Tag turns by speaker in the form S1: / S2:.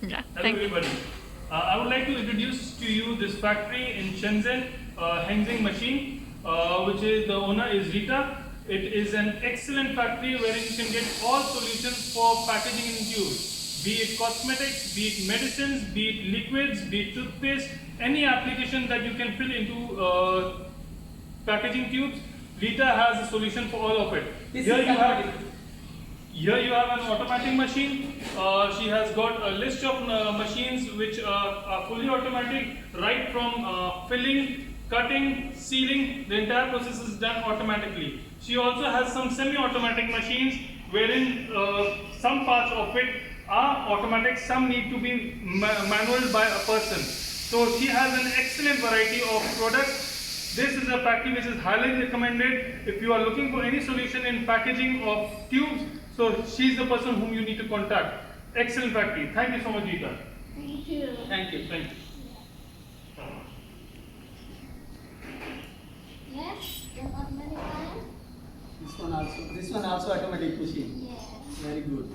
S1: Yeah,
S2: Hello
S1: thank you.
S2: everybody. I would like to introduce to you this factory in Shenzhen, HENGXING machine, which is the owner is Rita. It is an excellent factory where you can get all solutions for packaging in tubes, be it cosmetics, be it medicines, be it liquids, be it toothpaste, any application that you can fill into packaging tubes. Rita has a solution for all of it. Here you have an automatic machine. She has got a list of machines which are fully automatic, right from filling, cutting, sealing. The entire process is done automatically. She also has some semi-automatic machines wherein some parts of it are automatic, some need to be manual by a person. So she has an excellent variety of products. This is a factory which is highly recommended if you are looking for any solution in packaging of tubes. So she's the person whom you need to contact. Excellent factory. Thank you so much, Rita.
S3: Thank you.
S2: Thank you. Thank you.
S3: Yes, the automatic one.
S4: This one also automatic machine.
S3: Yes.
S4: Very good.